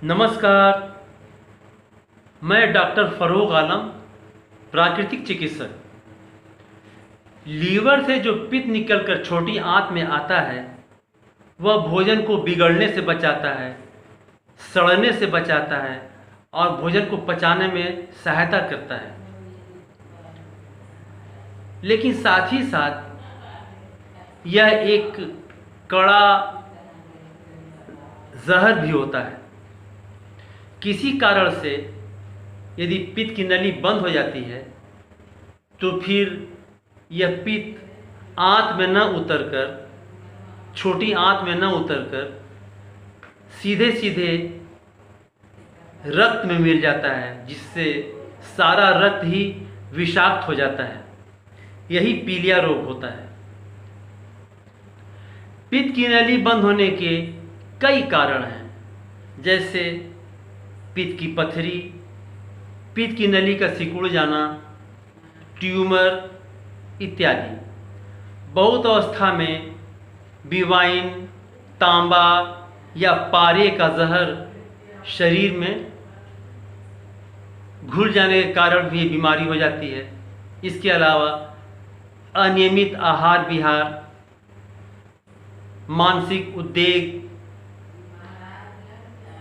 नमस्कार। मैं डॉक्टर फरोग आलम, प्राकृतिक चिकित्सक। लीवर से जो पित्त निकलकर छोटी आंत में आता है वह भोजन को बिगड़ने से बचाता है, सड़ने से बचाता है और भोजन को पचाने में सहायता करता है। लेकिन साथ ही साथ यह एक कड़ा जहर भी होता है। किसी कारण से यदि पित्त की नली बंद हो जाती है तो फिर यह पित्त आंत में न उतरकर, छोटी आंत में न उतरकर सीधे सीधे रक्त में मिल जाता है, जिससे सारा रक्त ही विषाक्त हो जाता है। यही पीलिया रोग होता है। पित्त की नली बंद होने के कई कारण हैं, जैसे पित्त की पथरी, पित्त की नली का सिकुड़ जाना, ट्यूमर इत्यादि। बहुत अवस्था में बिवाइन, तांबा या पारे का जहर शरीर में घुल जाने के कारण भी बीमारी हो जाती है। इसके अलावा अनियमित आहार विहार, मानसिक उद्वेग,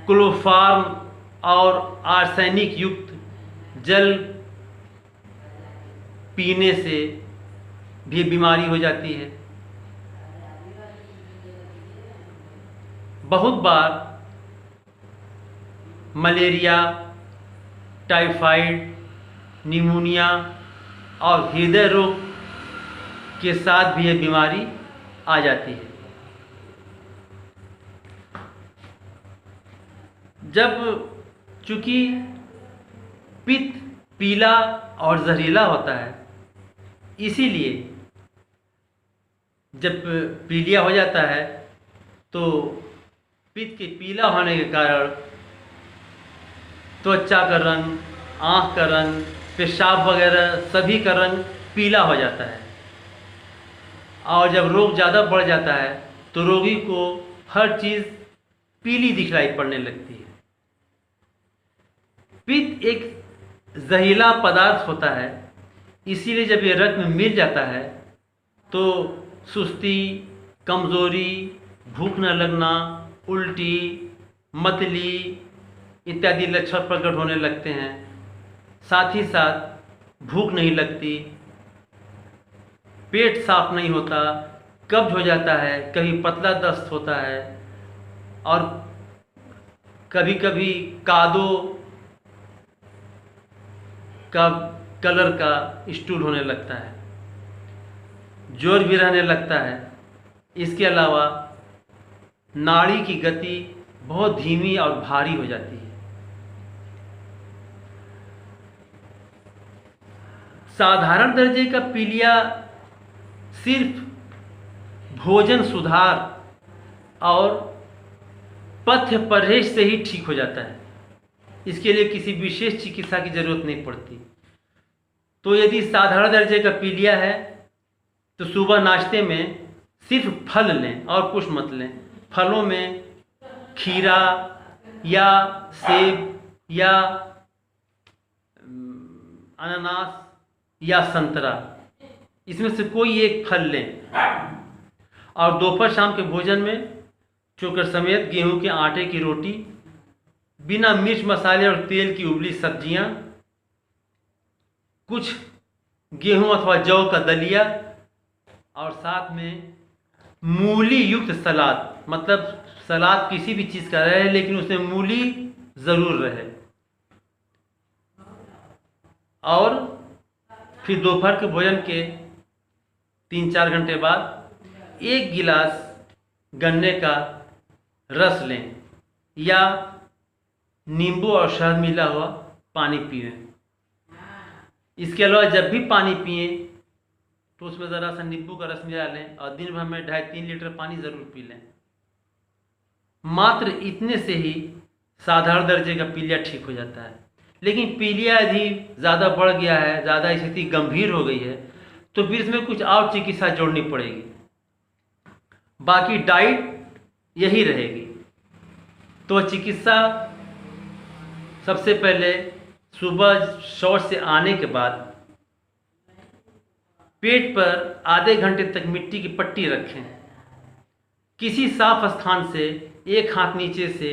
क्लोरोफॉर्म और आर्सेनिक युक्त जल पीने से भी बीमारी हो जाती है। बहुत बार मलेरिया, टाइफाइड, निमोनिया और हृदय रोग के साथ भी यह बीमारी आ जाती है। जब चूँकि पित्त पीला और जहरीला होता है, इसीलिए जब पीलिया हो जाता है तो पित्त के पीला होने के कारण त्वचा का रंग, आँख का रंग, पेशाब वगैरह सभी का रंग पीला हो जाता है। और जब रोग ज़्यादा बढ़ जाता है तो रोगी को हर चीज़ पीली दिखलाई पड़ने लगती है। पित्त एक जहरीला पदार्थ होता है, इसीलिए जब ये रक्त में मिल जाता है तो सुस्ती, कमज़ोरी, भूख न लगना, उल्टी, मतली इत्यादि लक्षण प्रकट होने लगते हैं। साथ ही साथ भूख नहीं लगती, पेट साफ नहीं होता, कब्ज हो जाता है, कभी पतला दस्त होता है और कभी कभी कादो का कलर का स्टूल होने लगता है, जोर भी रहने लगता है। इसके अलावा नाड़ी की गति बहुत धीमी और भारी हो जाती है। साधारण दर्जे का पीलिया सिर्फ भोजन सुधार और पथ्य परहेज से ही ठीक हो जाता है। इसके लिए किसी विशेष चिकित्सा की जरूरत नहीं पड़ती। तो यदि साधारण दर्जे का पीलिया है तो सुबह नाश्ते में सिर्फ फल लें और कुछ मत लें। फलों में खीरा या सेब या अनानास या संतरा, इसमें से कोई एक फल लें। और दोपहर शाम के भोजन में चोकर समेत गेहूं के आटे की रोटी, बिना मिर्च मसाले और तेल की उबली सब्जियां, कुछ गेहूं अथवा जौ का दलिया और साथ में मूली युक्त सलाद। मतलब सलाद किसी भी चीज़ का रहे लेकिन उसमें मूली ज़रूर रहे। और फिर दोपहर के भोजन के 3-4 घंटे बाद 1 गिलास गन्ने का रस लें या नींबू और शहद मिला हुआ पानी पिएं। इसके अलावा जब भी पानी पिएं तो उसमें ज़रा सा नींबू का रस मिला लें और दिन भर में 2.5-3 लीटर पानी ज़रूर पी लें। मात्र इतने से ही साधारण दर्जे का पीलिया ठीक हो जाता है। लेकिन पीलिया यदि ज़्यादा बढ़ गया है, ज़्यादा स्थिति गंभीर हो गई है, तो फिर इसमें कुछ और चिकित्सा जोड़नी पड़ेगी। बाकी डाइट यही रहेगी। तो चिकित्सा सबसे पहले सुबह शौच से आने के बाद पेट पर आधे घंटे तक मिट्टी की पट्टी रखें। किसी साफ स्थान से एक हाथ नीचे से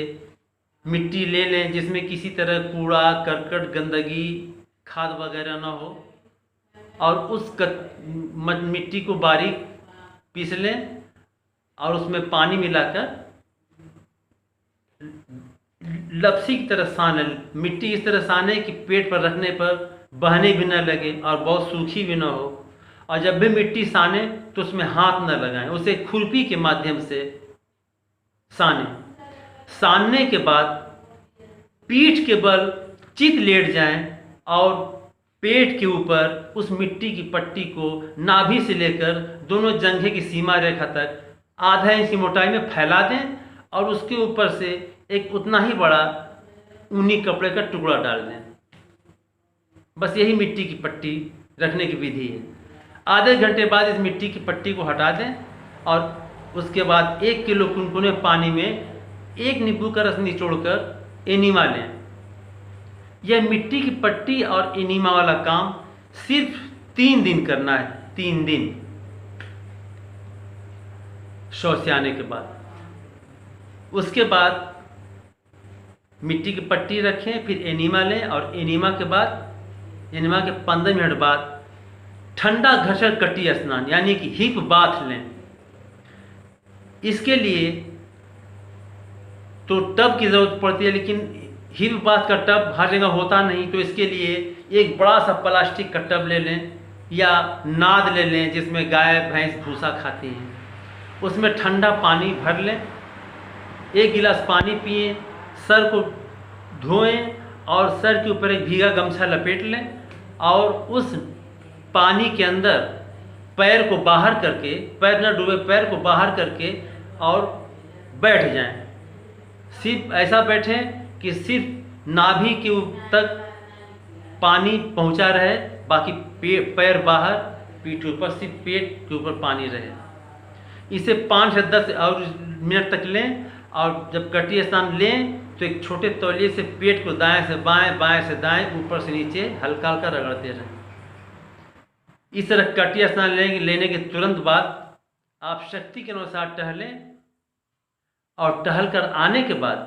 मिट्टी ले लें जिसमें किसी तरह कूड़ा करकट गंदगी खाद वगैरह ना हो, और उस मिट्टी को बारीक पीस लें और उसमें पानी मिलाकर लपसी की तरह सानें। मिट्टी इस तरह सानें कि पेट पर रखने पर बहने भी न लगे और बहुत सूखी भी ना हो। और जब भी मिट्टी साने तो उसमें हाथ न लगाएं, उसे खुरपी के माध्यम से सानें। सानने के बाद पीठ के बल चित लेट जाएं और पेट के ऊपर उस मिट्टी की पट्टी को नाभि से लेकर दोनों जंघे की सीमा रेखा तक आधा इंच की मोटाई में फैला दें और उसके ऊपर से एक उतना ही बड़ा ऊनी कपड़े का टुकड़ा डाल दें। बस यही मिट्टी की पट्टी रखने की विधि है। आधे घंटे बाद इस मिट्टी की पट्टी को हटा दें और उसके बाद 1 किलो कुनकुने पानी में 1 नींबू का रस निचोड़कर एनीमा लें। यह मिट्टी की पट्टी और एनीमा वाला काम सिर्फ 3 दिन करना है, 3 दिन शौच से आने के बाद। उसके बाद मिट्टी की पट्टी रखें, फिर एनीमा लें और एनीमा के बाद, एनीमा के 15 मिनट बाद ठंडा घर्षण कटी स्नान यानी कि हिप बाथ लें। इसके लिए तो टब की ज़रूरत पड़ती है, लेकिन हिप बाथ का टब हर जगह होता नहीं, तो इसके लिए एक बड़ा सा प्लास्टिक का टब ले लें या नाद ले लें जिसमें गाय भैंस भूसा खाती हैं। उसमें ठंडा पानी भर लें, 1 गिलास पानी पिएं, सर को धोएं और सर के ऊपर एक भीगा गमछा लपेट लें और उस पानी के अंदर पैर को बाहर करके, पैर न डूबे, पैर को बाहर करके और बैठ जाएं। सिर्फ ऐसा बैठें कि सिर्फ नाभि के तक पानी पहुंचा रहे, बाकी पैर बाहर, पीठ ऊपर, सिर्फ पेट के ऊपर पानी रहे। इसे 5 से 10 और मिनट तक लें और जब कटी स्नान लें तो एक छोटे तौलिए से पेट को दाएं से बाएं, बाएं से दाएं, ऊपर से नीचे हल्का हल्का रगड़ते रहें। इस तरह कटी स्नान लेने के तुरंत बाद आप शक्ति के अनुसार टहलें और टहल कर आने के बाद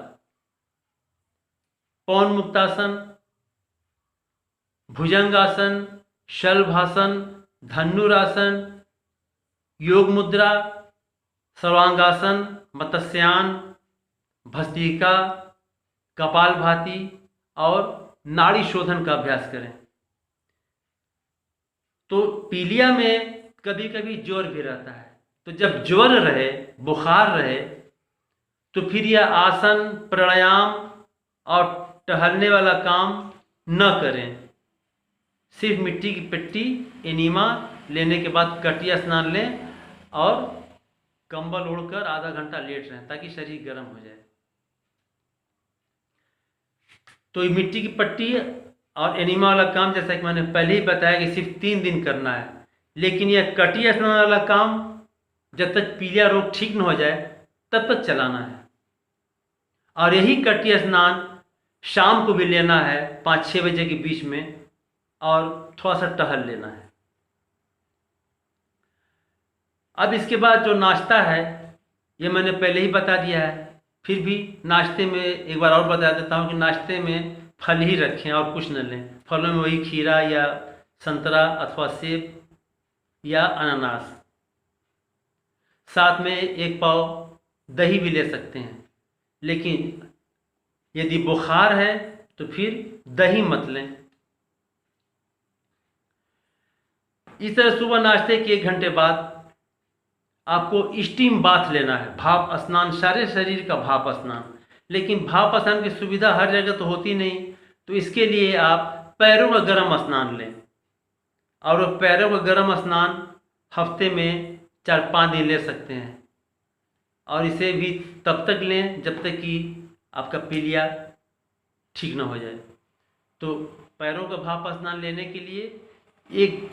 पवन मुक्तासन, भुजंगासन, शलभासन, धनुरासन, योग मुद्रा, सर्वांगासन, मत्स्यान, भस्त्रिका, कपालभाति और नाड़ी शोधन का अभ्यास करें। तो पीलिया में कभी कभी ज्वर भी रहता है, तो जब ज्वर रहे, बुखार रहे, तो फिर यह आसन, प्राणायाम और टहलने वाला काम न करें। सिर्फ मिट्टी की पट्टी, एनीमा लेने के बाद कटिया स्नान लें और कंबल ओढ़कर आधा घंटा लेट रहें ताकि शरीर गर्म हो जाए। तो ये मिट्टी की पट्टी और एनीमा वाला काम जैसा कि मैंने पहले ही बताया कि सिर्फ 3 दिन करना है, लेकिन यह कटिया स्नान वाला काम जब तक पीलिया रोग ठीक न हो जाए तब तक चलाना है। और यही कटिया स्नान शाम को भी लेना है 5-6 बजे के बीच में और थोड़ा सा टहल लेना है। अब इसके बाद जो नाश्ता है ये मैंने पहले ही बता दिया है, फिर भी नाश्ते में एक बार और बता देता हूँ कि नाश्ते में फल ही रखें और कुछ न लें। फलों में वही खीरा या संतरा अथवा सेब या अनानास, साथ में 1 पाव दही भी ले सकते हैं, लेकिन यदि बुखार है तो फिर दही मत लें। इस तरह सुबह नाश्ते के 1 घंटे बाद आपको स्टीम बाथ लेना है, भाप स्नान, सारे शरीर का भाप स्नान। लेकिन भाप स्नान की सुविधा हर जगह तो होती नहीं, तो इसके लिए आप पैरों का गर्म स्नान लें और वो पैरों का गर्म स्नान हफ्ते में 4-5 दिन ले सकते हैं और इसे भी तब तक लें जब तक कि आपका पीलिया ठीक ना हो जाए। तो पैरों का भाप स्नान लेने के लिए एक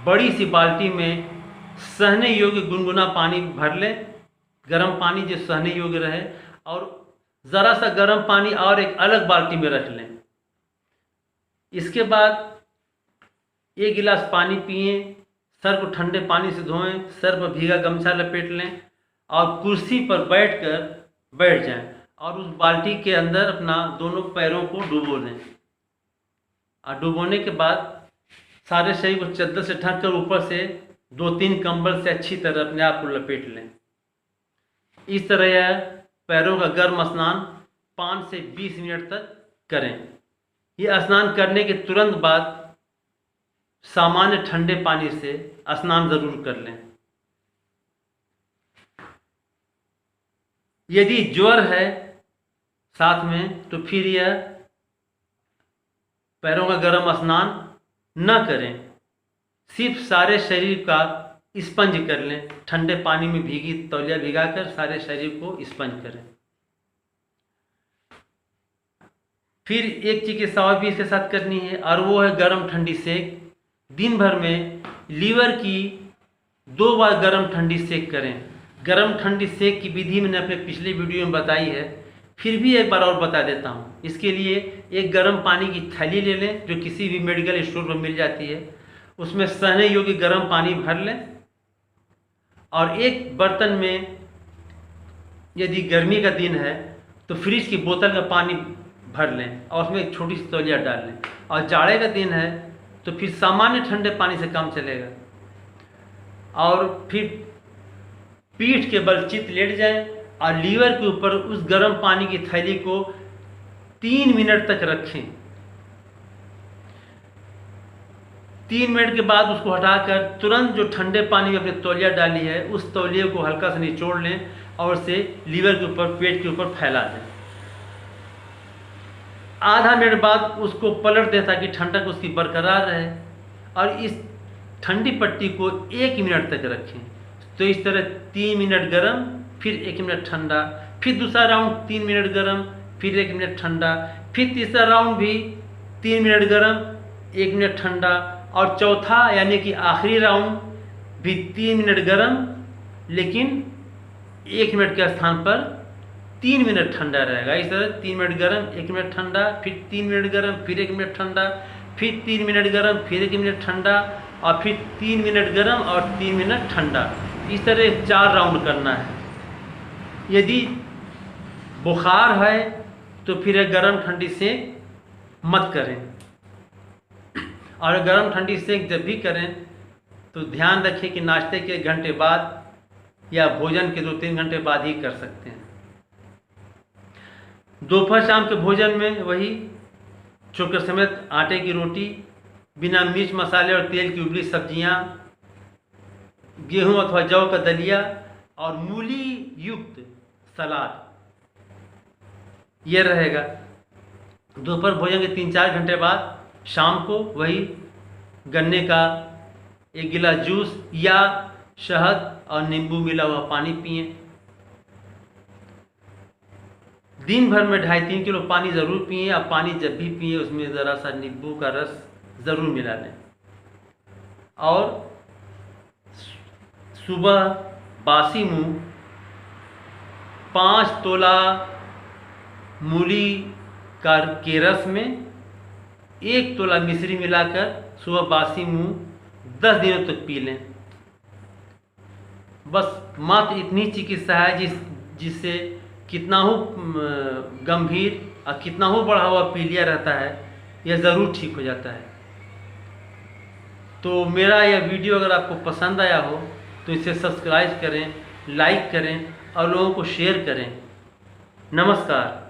बड़ी सी बाल्टी में सहने योग्य गुनगुना पानी भर लें, गर्म पानी जो सहने योग्य रहे, और ज़रा सा गर्म पानी और एक अलग बाल्टी में रख लें इसके बाद 1 गिलास पानी पिएं, सर को ठंडे पानी से धोएं, सर पर भीगा गमछा लपेट लें और कुर्सी पर बैठ जाएं और उस बाल्टी के अंदर अपना दोनों पैरों को डुबो दें। और डुबोने के बाद सारे शरीर को चादर से ढक कर ऊपर से 2-3 कंबल से अच्छी तरह अपने आप को लपेट लें। इस तरह यह पैरों का गर्म स्नान 5 से 20 मिनट तक करें। यह स्नान करने के तुरंत बाद सामान्य ठंडे पानी से स्नान जरूर कर लें। यदि ज्वर है साथ में तो फिर यह पैरों का गर्म स्नान न करें, सिर्फ सारे शरीर का स्पंज कर लें। ठंडे पानी में भीगी तौलिया भिगाकर सारे शरीर को स्पंज करें। फिर एक चिकित्सा और भी इसके साथ करनी है और वो है गर्म ठंडी सेक। दिन भर में लीवर की 2 बार गर्म ठंडी सेक करें। गर्म ठंडी सेक की विधि मैंने अपने पिछले वीडियो में बताई है, फिर भी एक बार और बता देता हूँ। इसके लिए एक गर्म पानी की थैली ले लें जो किसी भी मेडिकल स्टोर पर मिल जाती है, उसमें सहने योग्य गर्म पानी भर लें और एक बर्तन में, यदि गर्मी का दिन है तो फ्रिज की बोतल का पानी भर लें और उसमें एक छोटी सी तौलिया डाल लें। और जाड़े का दिन है तो फिर सामान्य ठंडे पानी से काम चलेगा। और फिर पीठ के बल चित लेट जाएं और लीवर के ऊपर उस गर्म पानी की थैली को 3 मिनट तक रखें। 3 मिनट के बाद उसको हटाकर तुरंत जो ठंडे पानी में अपनी तौलिया डाली है उस तौलिए को हल्का सा निचोड़ लें और उसे लीवर के ऊपर, पेट के ऊपर फैला दें। आधा मिनट बाद उसको पलट दें ताकि ठंडक उसकी बरकरार रहे और इस ठंडी पट्टी को 1 मिनट तक रखें। तो इस तरह 3 मिनट गर्म, फिर 1 मिनट ठंडा, फिर दूसरा राउंड 3 मिनट गर्म, फिर 1 मिनट ठंडा, फिर तीसरा राउंड भी 3 मिनट गर्म, 1 मिनट ठंडा और चौथा यानी कि आखिरी राउंड भी 3 मिनट गर्म, लेकिन 1 मिनट के स्थान पर 3 मिनट ठंडा रहेगा। इस तरह 3 मिनट गर्म, 1 मिनट ठंडा, फिर 3 मिनट गर्म, फिर 1 मिनट ठंडा, फिर 3 मिनट गर्म, फिर 1 मिनट ठंडा और फिर 3 मिनट गर्म और 3 मिनट ठंडा। इस तरह 4 राउंड करना है। यदि बुखार है तो फिर गर्म ठंडी सेक मत करें और गर्म ठंडी सेक जब भी करें तो ध्यान रखें कि नाश्ते के 1 घंटे बाद या भोजन के 2-3 घंटे बाद ही कर सकते हैं। दोपहर शाम के भोजन में वही चोकर समेत आटे की रोटी, बिना मिर्च मसाले और तेल की उबली सब्जियां, गेहूं अथवा जौ का दलिया और मूली युक्त सलाद, यह रहेगा। दोपहर भोजन के 3-4 घंटे बाद शाम को वही गन्ने का 1 गिलास जूस या शहद और नींबू मिला हुआ पानी पिएं। दिन भर में 2.5-3 किलो पानी ज़रूर पिएं और पानी जब भी पिएं उसमें ज़रा सा नींबू का रस ज़रूर मिला लें। और सुबह बासी मुंह 5 तोला मूली के रस में 1 तोला मिश्री मिलाकर सुबह बासी मुंह 10 दिनों तक पी लें। बस मात्र इतनी चिकित्सा है जिससे कितना हो गंभीर और कितना हो बढ़ा हुआ पीलिया रहता है, यह ज़रूर ठीक हो जाता है। तो मेरा यह वीडियो अगर आपको पसंद आया हो तो इसे सब्सक्राइब करें, लाइक करें और लोगों को शेयर करें। नमस्कार।